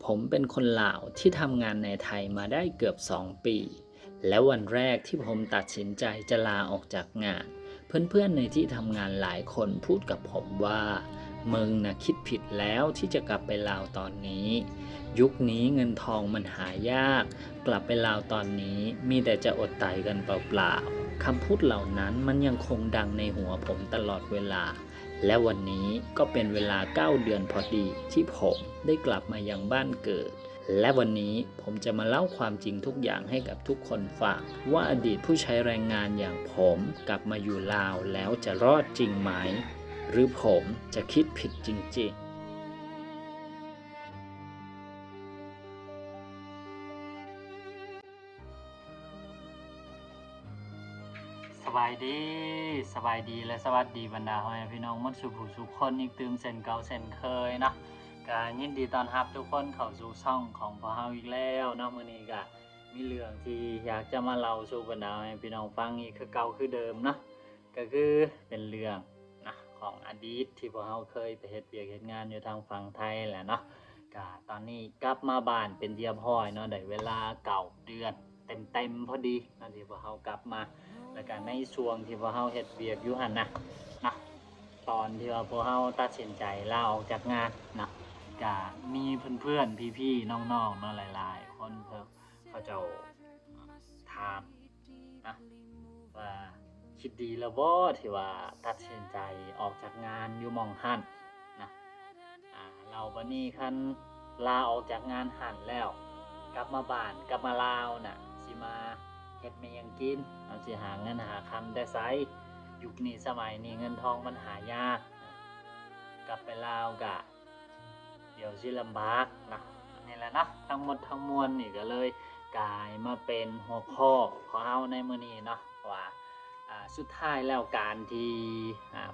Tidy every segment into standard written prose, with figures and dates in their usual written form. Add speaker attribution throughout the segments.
Speaker 1: ผมเป็นคนลาวที่ทำงานในไทยมาได้เกือบ2 ปี และวันแรกที่ผมตัดสินใจจะลาออกจากงาน เพื่อนๆในที่ทำงานหลายคนพูดกับผมว่ามึงนะคิดผิดแล้วที่จะกลับไปลาวตอนนี้ยุคนี้เงินทองมันหายากกลับไปลาวตอนนี้มีแต่จะอดตายกันเปล่าๆคำพูดเหล่านั้นมันยังคงดังในหัวผมตลอดเวลาและวันนี้ก็เป็นเวลา9 เดือนพอดีที่ผมได้กลับมายังบ้านเกิดและวันนี้ผมจะมาเล่าความจริงทุกอย่างให้กับทุกคนฟังว่าอดีตผู้ใช้แรงงานอย่างผมกลับมาอยู่ลาวแล้วจะรอดจริงไหมหรือผมจะคิดผิดจริงๆสบายดีและสวัสดีบรรดาพ่อแม่พี่น้องหมดสุผู้สุขคนอีกตื่มเส้นเก่าเส้นเคยเนาะก็ยินดีต้อนรับทุกคนเข้าสู่ช่องของพ่อเฮาอีกแล้วเนาะมื้อนี้ก็มีเรื่องที่อยากจะมาเล่าสู่บรรดาพ่อแม่พี่น้องฟังอีกคือเก่าคือเดิมเนาะก็คือเป็นเรื่องนะของอดีตที่พ่อเฮาเคยไปเฮ็ดเวียกเฮ็ดงานอยู่ทางฝั่งไทยแหละเนาะก็ตอนนี้กลับมาบ้านเป็นที่เรียบร้อยเนาะได้เวลา9 เดือนเต็มๆพอดีเนาะที่พ่อเฮากลับมา แล้วก็ในช่วงที่พวกเฮาเฮ็ดเวียกอยู่หั่นนะตอนที่ว่าพวกเฮาตัดสินใจลาออกจากงานนะก็มีเพื่อนๆพี่ๆน้องๆเนาะหลายๆคนเขาเจ้าถามนะว่าคิดดีแล้วบ่ที่ว่าตัดสินใจออกจากงานอยู่หม้องหั้นนะแล้วบัดนี้คันลาออกจากงานหั้นแล้วกลับมาบ้านกลับมาลาวน่ะสิมา เฮ็ดแม่หยังกินเราสิหาเงินหาคำแต่ไสยุคนี้สมัยนี้เงินทองมันหายากกลับไปลาวก็เดี๋ยวสิลำบากนะนี่แหละนะทั้งหมดทั้งมวลนี่ก็เลยกลายมาเป็นหัวข้อของเฮาในมื้อนี้เนาะว่าสุดท้ายแล้วการที่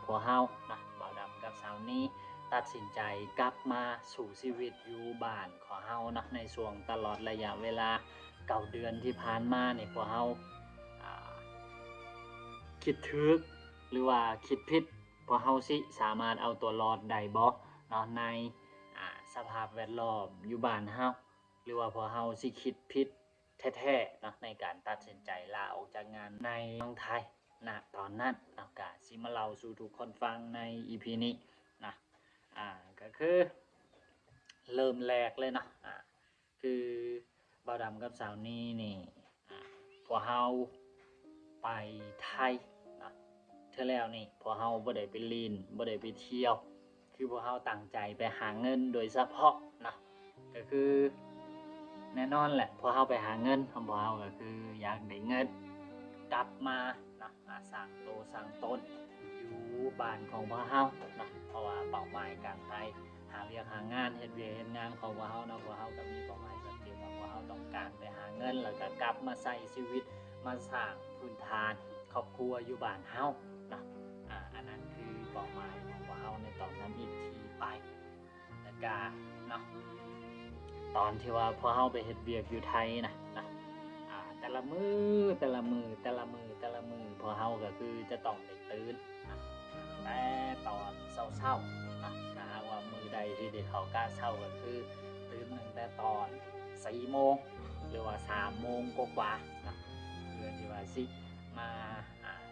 Speaker 1: พวกเฮานะบ่าวดำกับสาวนี้ตัดสินใจกลับมาสู่ชีวิตอยู่บ้านของเฮาเนาะในช่วงตลอดระยะเวลา9 เดือนที่ผ่านมานี่พวกเฮาอ่าคิดถูกหรือว่าคิดผิดพวกเฮาสิสามารถเอาตัวรอดได้บ่เนาะในสภาพแวดล้อมอยู่บ้านเฮาหรือว่าพวกเฮาสิคิดผิดแท้ๆเนาะในการตัดสินใจลาออกจากงานในเมืองไทยณตอนนั้นเนาะก็สิมาเล่าสู่ทุกคนฟังใน EP นี้นะก็คือเริ่มแรกเลยเนาะคือบ่าวดำกับสาวนี้นี่พวกเฮาไปไทยนะเทื่อแล้วนี่พวกเฮาบ่ได้ไปลินบ่ได้ไปเที่ยวคือพวกเฮาตั้งใจไปหาเงินโดยเฉพาะนะก็คือแน่นอนแหละพวกเฮาไปหาเงินพวกเฮาก็คืออยากได้เงินกลับมานะสร้างโตวสร้างตนอยู่บ้านของพวกเฮานะเพราะว่าเป้าหมายการไปหาเวียกหางานเฮ็ดเวียกเฮ็ดงานของพวกเฮาเนาะพวกเฮาก็มีเป้าหมายชัดเจนว่าพวกเฮาต้องการไปหาเงินแล้วก็กลับมาใช้ชีวิตมาสร้างพื้นฐานครอบครัวอยู่บ้านเฮานะอันนั้นคือเป้าหมายของพวกเฮาในตอนนั้นอีกทีไปแล้วก็เนาะตอนที่ว่าพวกเฮาไปเฮ็ดเวียกอยู่ไทยนะแต่ละมื้อพวกเฮาก็คือจะต้องได้ตื่นนะแต่ตอนเช้าๆนะถ้าหากว่ามื้อใดที่ได้เข้ากะเช้าก็คือตื่นตั้งแต่ตอน4โมงหรือว่า3โมงกว่าๆนะเพื่อที่ว่าสิมา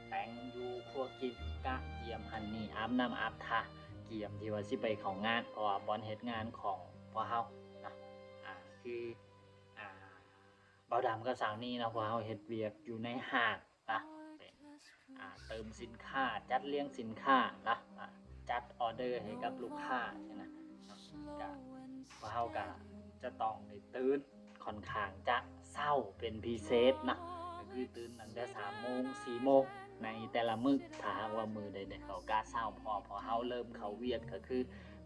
Speaker 1: แต่งอยู่ครัวกินกะเตรียมหันนี่อาบน้ำอาบท่าเตรียมที่ว่าสิไปเข้างานเพราะว่าบ่อนเฮ็ดงานของพวกเฮานะคืออ่าบ่าวดำกับสาวนี่เนาะพวกเฮาเฮ็ดเวียกอยู่ในห้างนะเป็นเติมสินค้าจัดเรียงสินค้านะจัดออเดอร์ให้กับลูกค้าใช่นะก็พวกเฮาก็จะต้องได้ตื่นค่อนข้างจะเช้าเป็นพิเศษนะก็คือตื่นตั้งแต่3โมง4โมงในแต่ละมื้อถ้าหากว่ามื้อใดได้เข้ากะเช้าพอเฮาเริ่มเข้าเวียกก็คือ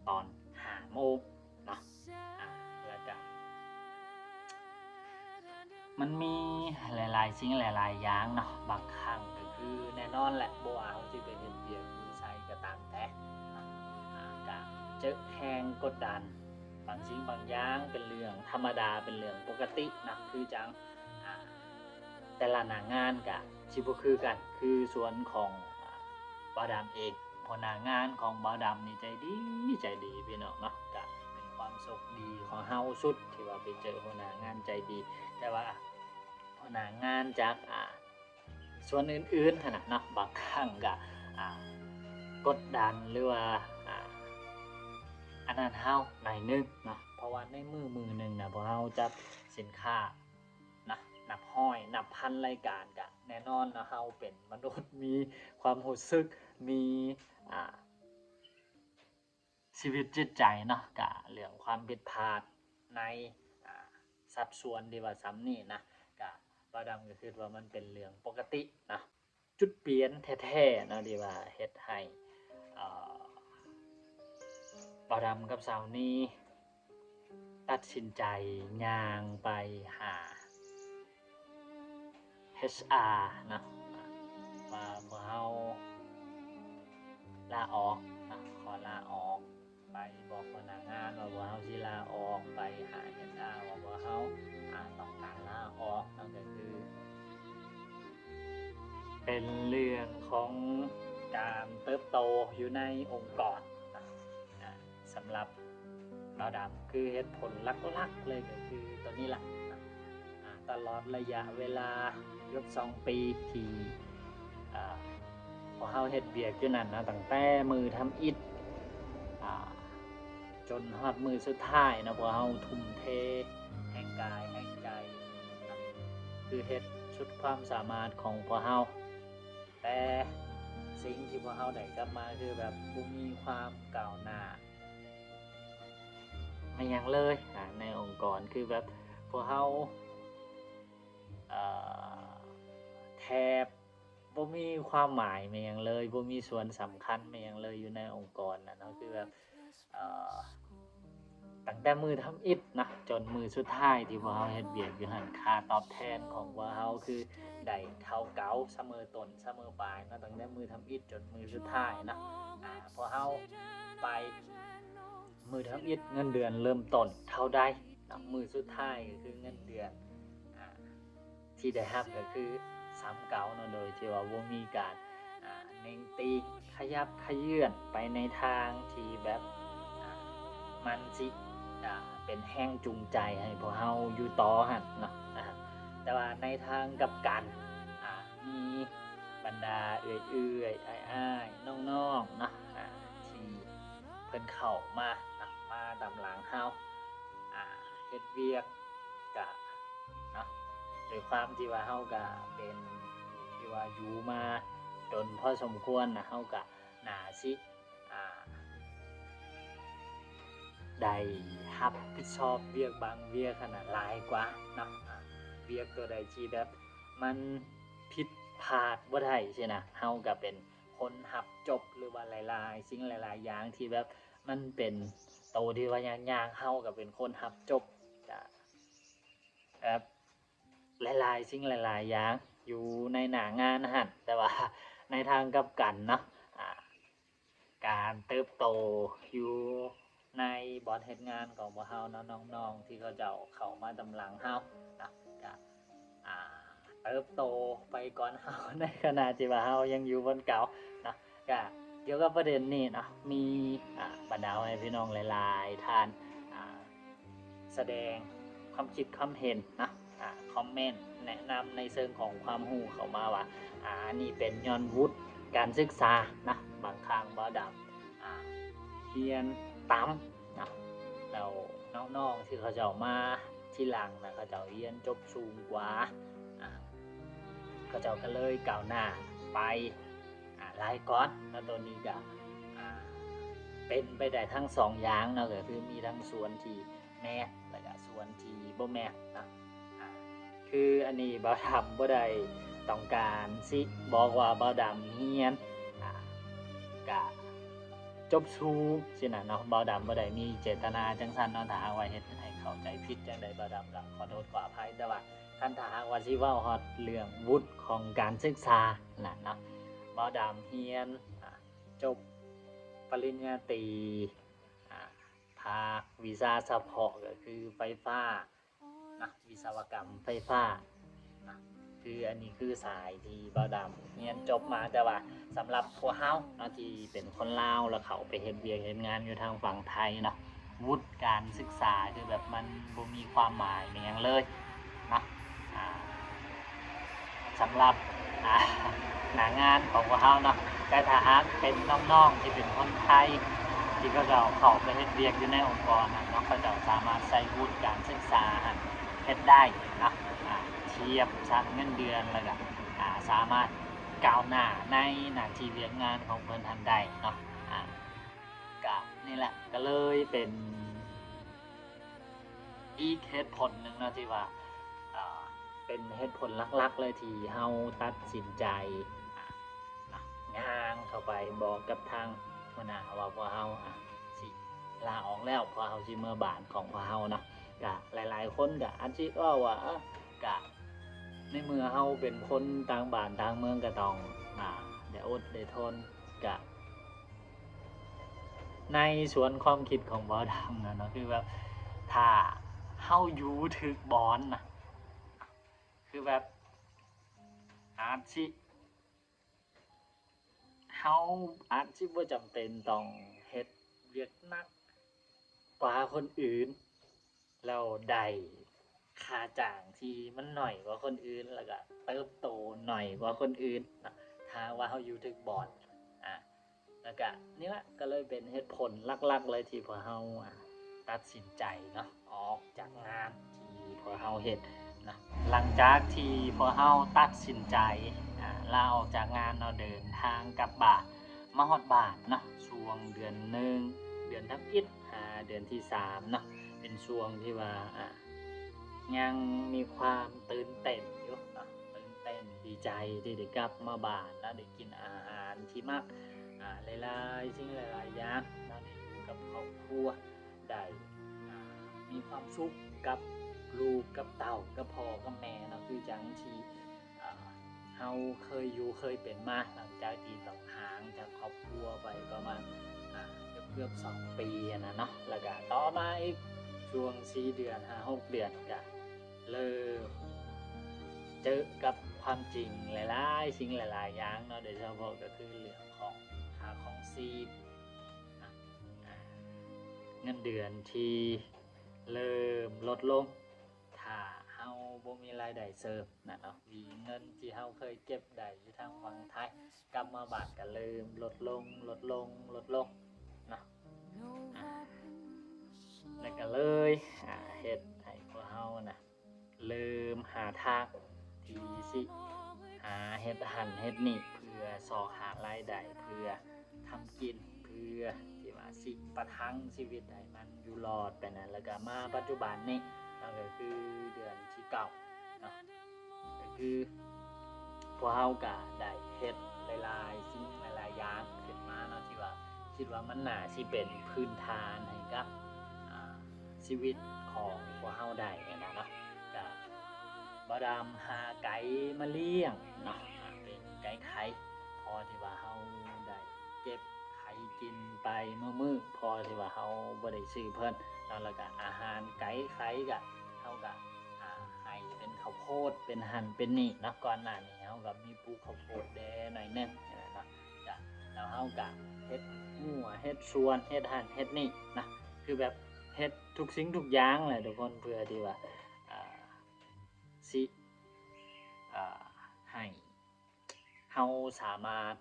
Speaker 1: ตอน5โมงเนาะแล้วก็ มันมีหลายๆสิ่งหลายๆอย่างเนาะบางครั้งก็คือแน่นอนแหละบ่ว่าเราสิไปเฮ็ดเวียกอยู่ไสก็ตามแต่เนาะก็เจอแรงกดดันบางสิ่งบางอย่างเป็นเรื่องธรรมดาเป็นเรื่องปกตินะคือจังอ่าแต่ละหน้างานก็สิบ่คือกันคือส่วนของบ่าวดำเองหัวหน้างานของบ่าวดำนี่ใจดีพี่น้องเนาะก็เป็นควา ความโชคดีของเฮาสุดที่ว่าไปเจอหัวหน้างานใจดีแต่ว่าหัวหน้างานจากส่วนอื่นๆหั่นน่ะเนาะบางครั้งก็กดดันหรือว่าอันนั้นเฮาหน่อยนึงเนาะเพราะว่าในมือหนึงน่ะพอเฮาจับสินค้านะนับร้อยนับพันรายการก็แน่นอนเนาะเฮาเป็นมนุษย์มีความรู้สึกมีชีวิตจิตใจเนาะก็เรื่องความผิดพลาดในสัดส่วนที่ว่าซ้ำนี่นะก็บ่าวดำก็คิดว่ามันเป็นเรื่องปกตินะจุดเปลี่ยนแท้ๆเนาะที่ว่าเฮ็ดให้อ่าบ่าวดำกับสาวนี้ตัดสินใจย่างไปหา HR เนาะว่าพวกเฮาลาออกนะขอลาออกไปบอกหัวหน้างานว่าพวกเฮาสิลาออกไปหา HR ว่าพวกเฮาต้องการลาออกนั่นก็คือเป็นเรื่องของการเติบโตอยู่ในองค์กรนะสำหรับบ่าวดำคือเหตุผลหลักๆเลยก็คือตัวนี้แหละนะตลอดระยะเวลาเกือบ2 ปีที่พอเฮาเฮ็ดเวียกอยู่นั่นนะตั้งแต่มือทำอิฐจนฮอดมือสุดท้ายนะพอเฮาทุ่มเทแห่งกายแห่งใจนะคือเฮ็ดสุดความสามารถของพวกเฮาแต่สิ่งที่พวกเฮาได้กลับมาคือแบบบ่มีความก้าวหน้าไม่หยังเลยในองค์กรคือแบบพวกเฮาแทบบ่มีความหมายไม่หยังเลยบ่มีส่วนสำคัญไม่หยังเลยอยู่ในองค์กรน่ะเนาะคือแบบตั้งแต่มือทำอิฐนะจนมือสุดท้ายที่พวกเฮาเฮ็ดเวียกอยู่หั่นค่าตอบแทนของพวกเฮาคือได้เท่าเก่าเสมอต้นเสมอปลายเนาะตั้งแต่มือทำอิฐจนมือสุดท้ายนะพอเฮาไปมือทำอิฐเงินเดือนเริ่มต้นเท่าใดนะมือสุดท้ายก็คือเงินเดือนที่ได้รับก็คือซ้ำเก่าเนาะโดยที่ว่าบ่มีการเน่งตีขยับขยื่นไปในทางที่แบบมันสิเป็นแรงจูงใจให้พวกเฮาอยู่ต่อหั่นเนาะแต่ว่าในทางกลับกันมีบรรดาเอื้อยๆอ้ายๆน้องๆเนาะที่เพิ่นเข้ามานะมาตามหลังเฮาเฮ็ดเวียกก็เนาะด้วยความที่ว่าเฮาก็เป็นที่ว่าอยู่มาจนพอสมควรนะเฮาก็น่าสิได้รับผิดชอบเวียกบางเวียกขนาดหลายกว่าเนาะเวียกตัวใดที่แบบมันผิดพลาดบ่ได้ใช่นะเฮาก็เป็นคนรับจบหรือว่าหลายๆสิ่งหลายๆอย่างที่แบบมันเป็นโตที่ว่ายากๆเฮาก็เป็นคนรับจบแบบหลายๆสิ่งหลายๆอย่างอยู่ในหน้างานหั่นแต่ว่าในทางกลับกันเนาะการเติบโตอยู่ในบอนเฮ็ดงานของพวกเฮาเนาะน้องๆที่เขาเจ้าเข้ามาตำหลังเฮานะก็เติบโตไปก่อนเฮาในขณะที่ว่าเฮายังอยู่บนเก่านะก็เกี่ยวกับประเด็นนี้เนาะมีบรรดาพ่อแม่พี่น้องหลายๆท่านแสดงความคิดความเห็นนะคอมเมนต์แนะนำในเชิงของความรู้เข้ามาว่านี่เป็นย้อนวุฒิการศึกษานะบางครั้งบ่ดำเรียนต่ำนะแล้วน้องๆที่เขาเจ้ามาที่หลังนะเขาเจ้าเรียนจบสูงกว่าเขาเจ้าก็เลยก้าวหน้าไปหลายก้อนแล้วตัวนี้ก็เป็นไปได้ทั้งสองอย่างเนาะก็คือมีทั้งส่วนที่แม่แล้วก็ส่วนที่บ่แม่นะคืออันนี้บ่ดำบ่ได้ต้องการสิบอกว่าบ่ดำเรียนก็จบสูงสินะเนาะบ่ดำบ่ได้มีเจตนาจังซั่นเนาะถ้าหากว่าเฮ็ดให้เข้าใจผิดจังใดบ่ดำก็ขอโทษขออภัยแต่ว่าคันถ้าหากว่าสิเว้าฮอดเรื่องวุฒิของการศึกษาน่ะเนาะบ่ดำเรียนจบปริญญาตรีภาควิชาเฉพาะก็คือไฟฟ้านะวิศวกรรมไฟฟ้านะคืออันนี้คือสายที่บ่ดำเรียนจบมาแต่ว่าสำหรับพวกเฮาเนาะที่เป็นคนลาวแล้วเขาไปเฮ็ดเวียกเฮ็ดงานอยู่ทางฝั่งไทยเนาะ วุฒิการศึกษาคือแบบมันบ่มีความหมายอหย่างเลยเนาะสำหรับหน้างานของพวกเราเนาะแต่ถ้าหากเป็นน้องๆที่เป็นคนไทยที่เขาจะเข้าไปเฮ็ดเวียกอยู่ในองค์กรเนาะเขาจะสามารถใช้วุฒิการศึกษาเฮ็ดได้เนาะเทียบชั้นเงินเดือนแล้วก็สามารถก้าวหน้าในหน้าที่เวียกงานของเพิ่นทันได้เนาะก็นี่แหละก็เลยเป็นอีกเหตุผลหนึ่งนะที่ว่าเป็นเหตุผลหลักๆเลยที่เฮาตัดสินใจย่างเข้าไปบอกกับทางหัวหน้าว่าพวกเฮาสิลาออกแล้วพอเฮาสิเมื่อบานของพวกเฮาเนาะก็หลายๆคนก็อาจสิว่าก็ในเมื่อเฮาเป็นคนต่างบ้านต่างเมืองก็ต้องได้อดได้ทนก็ในส่วนความคิดของบ่าวดำนะเนาะคือแบบถ้าเฮาอยู่ถึกบอนนะคือแบบอาจสิเฮาอาจสิบ่จำเป็นต้องเฮ็ดเวียกหนักกว่าคนอื่นแล้วได้ค่าจ้างที่มันน้อยกว่าคนอื่นแล้วก็เติบโตน้อยกว่าคนอื่นนะถ้าว่าเฮาอยู่ถึกบอนแล้วก็นี่แหละก็เลยเป็นเหตุผลหลักๆเลยที่พวกเฮาตัดสินใจเนาะออกจากงานที่พวกเฮาเฮ็ดนะหลังจากที่พวกเฮาตัดสินใจลาออกจากงานเนาะเดินทางกลับบ้านมาฮอดบ้านเนาะช่วงเดือน1เดือนทับอิฐเดือนที่3เนาะเป็นช่วงที่ว่ายังมีความตื่นเต้นอยู่เนาะตื่นเต้นดีใจที่ได้กลับมาบ้านแล้วได้กินอาหารที่มักหลายๆสิ่งหลายๆอย่างเราได้อยู่กับครอบครัวได้มีความสุขกับลูกกับเต่ากับพ่อกับแม่เนาะคือจังที่เฮาเคยอยู่เคยเป็นมาหลังจากที่ต้องห่างจากครอบครัวไปประมาณเกือบ2 ปีนะเนาะแล้วก็ต่อมาอีกช่วง4 เดือน5-6 เดือนก็เริ่มเจอกับความจริงหลายๆสิ่งหลายๆอย่างเนาะโดยเฉพาะก็คือเรื่องของค่าของชีพนะเงินเดือนที่เริ่มลดลงถ้าเฮาบ่มีรายได้เสริมนะเนาะมีเงินที่เฮาเคยเก็บได้อยู่ทางฝั่งไทยกลับมาบ้านก็เริ่มลดลงเนาะแล้วก็เลยเฮ็ดให้พวกเฮานะเริ่มหาทางที่สิหาเฮ็ดหั้นเฮ็ดนี่เพื่อสอหารายได้เพื่อทำกินเพื่อที่ว่าสิประทังชีวิตให้มันอยู่รอดไปนั้นแล้วก็มาปัจจุบันนี้นั่นก็คือเดือนที่9เนาะก็คือพวกเฮาก็ได้เฮ็ดหลายๆสิ่งหลายๆอย่างขึ้นมาเนาะที่ว่าคิดว่ามันน่าสิเป็นพื้นฐานให้กับชีวิตของพวกเฮาได้นะเนาะก็บ่ดำหาไก่มาเลี้ยงเนาะเป็นไก่ไข่พอที่ว่าเฮาได้เก็บไข่กินไปมื้อพอที่ว่าเฮาบ่ได้ซื้อเพิ่นแล้วก็อาหารไก่ไข่ก็เฮาก็ให้เป็นข้าวโพดเป็นหั่นเป็นนี่เนาะก่อนหน้านี้เฮาก็มีปลูกข้าวโพดแดหน่อยนึงเนาะจ้ะแล้วเฮาก็เฮ็ดหัวเฮ็ดสวนเฮ็ดหั่นเฮ็ดนี่นะคือแบบเฮ็ดทุกสิ่งทุกอย่างแหละทุกคนเพื่อที่ว่าสิให้เฮาสามารถ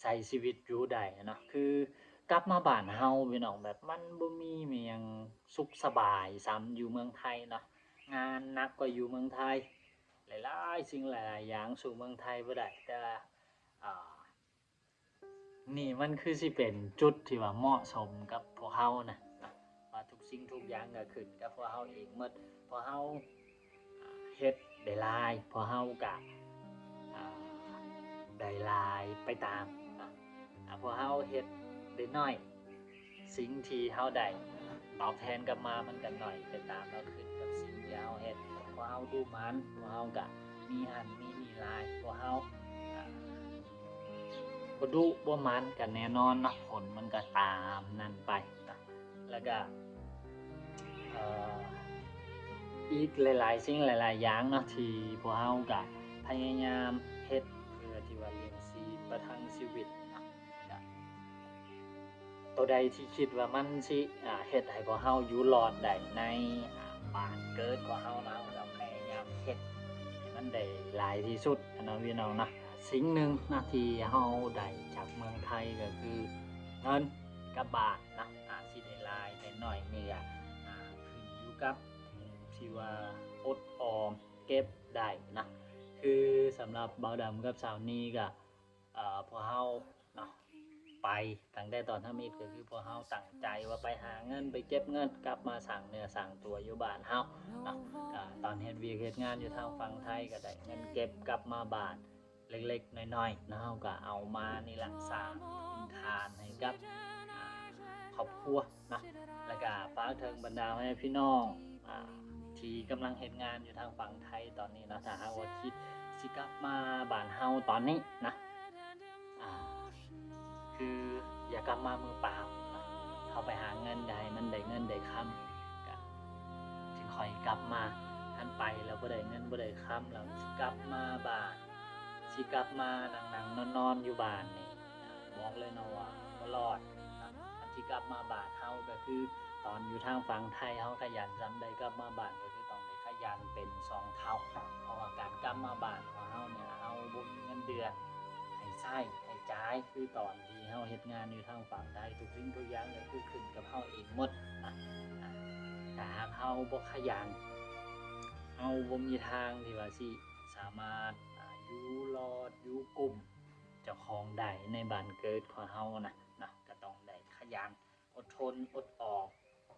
Speaker 1: ใช้ชีวิตอยู่ได้เนาะคือกลับมาบ้านเฮาพี่น้องแบบมันบ่มีอิหยังสุขสบายส่ำอยู่เมืองไทยเนาะงานหนักกว่าอยู่เมืองไทยหลายๆสิ่งหลายๆอย่างสู่เมืองไทยบ่ได้แต่อ่านี่มันคือสิเป็นจุดที่ว่าเหมาะสมกับพวกเฮานะว่าทุกสิ่งทุกอย่างก็ขึ้นกับพวกเฮาเองหมดพอเฮาเฮ็ดได้หลายพอเฮาก็ได้หลายไปตามพอเฮาเฮ็ดได้น้อยสิ่งที่เฮาได้ตอบแทนกลับมามันก็น้อยไปตามแล้วขึ้นกับสิ่งที่เฮาเฮ็ดพอเฮาดูมันพอเฮาก็มีหั้นมีนี่หลายพอเฮาบ่ดุบ่มันก็แน่นอนเนาะผลมันก็ตามนั้นไปนะแล้วก็อีกหลายๆสิ่งหลายๆอย่างเนาะที่พวกเฮาก็พยายามเฮ็ดเพื่อที่ว่าเลี้ยงชีพประทังชีวิตเนาะก็ ตัวใดที่คิดว่ามันสิเฮ็ดให้พวกเฮาอยู่รอดได้ในบ้านเกิดของเฮานะเราพยายามเฮ็ดให้มันได้หลายที่สุดนะพี่น้องนะสิ่งหนึ่งนะที่เฮาได้จากเมืองไทยก็คือเงินกับบาทนะสิได้หลายได้น้อยนี่ก็ขึ้นอยู่กับที่ว่าอดออมเก็บได้นะคือสำหรับบ่าวดำกับสาวนี้ก็พวกเฮาเนาะไปตั้งแต่ตอนทำอิฐก็คือพวกเฮาตั้งใจว่าไปหาเงินไปเก็บเงินกลับมาสร้างเนื้อสร้างตัวอยู่บ้านเฮาเนาะก็ตอนเฮ็ดเวียกเฮ็ดงานอยู่ทางฝั่งไทยก็ได้เงินเก็บกลับมาบ้านเล็กๆน้อยๆเนาะเฮาก็เอามานี่ล่ะสร้างพื้นฐานให้กับครอบครัวเนาะแล้วก็ฝากถึงบรรดาให้พี่น้องที่กำลังเฮ็ดงานอยู่ทางฝั่งไทยตอนนี้เนาะถ้าหากว่าคิดสิกลับมาบ้านเฮาตอนนี้นะคืออย่ากลับมามือเปล่านะเข้าไปหาเงินได้มันได้เงินได้คำก็จึงค่อยกลับมาทันไปแล้วบ่ได้เงินบ่ได้คำแล้วสิกลับมาบ้านสิกลับมานั่งๆนอนๆอยู่บ้านนี่บอกเลยเนาะว่าบ่รอดนะอันที่กลับมาบ้านเฮาก็คือตอนอยู่ทางฝั่งไทยเฮาขยันจำได้กลับมาบ้านก็คือต้องได้ขยันเป็น2เท่าเพราะว่าการกลับมาบ้านของเฮาเนี่ยเฮาบ่มีเงินเดือนให้ใช้ให้จ่ายคือตอนที่เฮาเฮ็ดงานอยู่ทางฝั่งไทยทุกสิ่งทุกอย่างก็คือขึ้นกับเฮาเองหมดนะถ้าหากเฮาบ่ขยันเฮาบ่มีทางที่ว่าสิสามารถอยู่รอดอยู่กลุ่มเจ้าของได้ในบ้านเกิดของเฮานะก็ต้องได้ขยันอดทนอดออม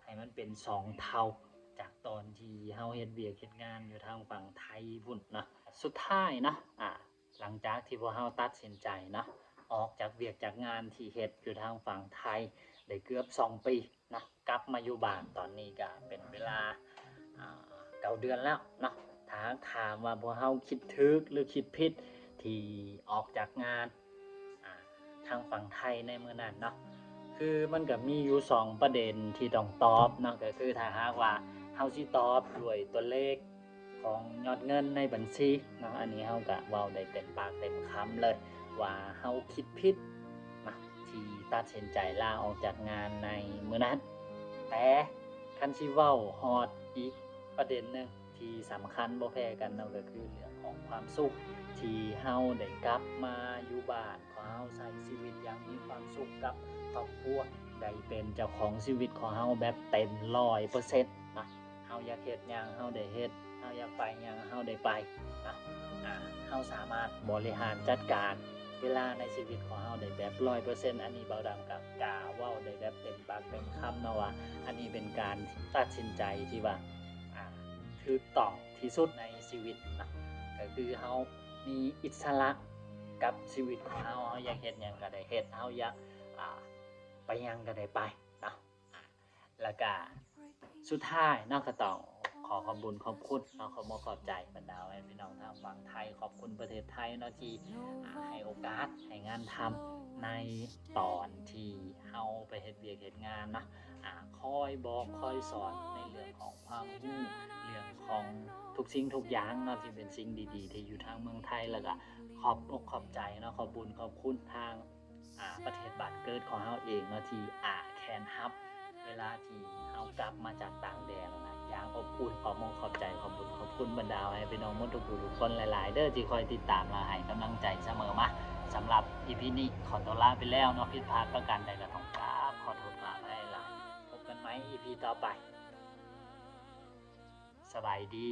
Speaker 1: ให้มันเป็น2เท่าจากตอนที่เฮาเฮ็ดเวียกเฮ็ดงานอยู่ทางฝั่งไทยพุ่นนะสุดท้ายนะหลังจากที่พวกเฮาตัดสินใจนะออกจากเวียกจากงานที่เฮ็ดอยู่ทางฝั่งไทยได้เกือบ2ปีนะกลับมาอยู่บ้านตอนนี้ก็เป็นเวลา9เดือนแล้วเนาะถ้าถามว่าพวกเฮาคิดถูกหรือคิดผิดที่ออกจากงานทางฝั่งไทยในมื้อนั้นเนาะคือมันก็มีอยู่2ประเด็นที่ต้องตอบเนาะก็คือถ้าหากว่าเฮาสิตอบด้วยตัวเลขของยอดเงินในบัญชีเนาะอันนี้เฮาก็เว้าได้เต็มปากเต็มคำเลยว่าเฮาคิดผิดนะที่ตัดสินใจลาออกจากงานในมื้อนั้นแต่คันสิเว้าฮอดอีกประเด็นหนึ่งที่สำคัญบ่แพ้กันนั่นก็คือเรื่องของความสุขที่เฮาได้กลับมาอยู่บ้านของเฮาใช้ชีวิตอย่างมีความสุขกับครอบครัวได้เป็นเจ้าของชีวิตของเฮาแบบเต็ม 100% นะเฮาอยากเฮ็ดหยังเฮาได้เฮ็ดเฮาอยากไปหยังเฮาได้ไปนะเฮาสามารถบริหารจัดการเวลาในชีวิตของเฮาได้แบบ 100% อันนี้เบาดำก็กล้าเว้าได้แบบเต็มปากเต็มคำเนาะว่าอันนี้เป็นการตัดสินใจที่ว่าถูกต้องที่สุดในชีวิตนะก็คือเฮามีอิสระกับชีวิตของเฮาเฮาอยากเฮ็ดหยังก็ได้เฮ็ดเฮาอยากไปหยังก็ได้ไปเนาะแล้วก็สุดท้ายเนาะก็ต้องขอขอบคุณขอบคุณเนาะขอบอกขอบใจบรรดาพี่น้องทางฝั่งไทยขอบคุณประเทศไทยเนาะที่ให้โอกาสให้งานทำในตอนที่เฮาไปเฮ็ดเวียกเฮ็ดงานนะคอยบอกคอยสอนในเรื่องของความรู้เรื่องของทุกสิ่งทุกอย่างเนาะที่เป็นสิ่งดีๆที่อยู่ทางเมืองไทยแล้วก็ขอบอกขอบใจเนาะขอบคุญขอบคุณทางประเทศบ้านเกิดของเฮาเองเนาะที่แคนรับเวลาที่เฮากลับมาจากต่างแดนนะอย่างอบอุ่นขอมองขอบใจขอบคุณขอบคุณบรรดาให้พี่น้องหมดทุกผู้ทุกคนหลายๆเด้อที่คอยติดตามและให้กำลังใจเสมอมาสำหรับ EP นี้ขอตัวลาไปแล้วเนาะผิดพลาดประการใดก็ต้องกราบขอโทษขออภัยหลายพบกันใหม่ EP ต่อไปสบายดี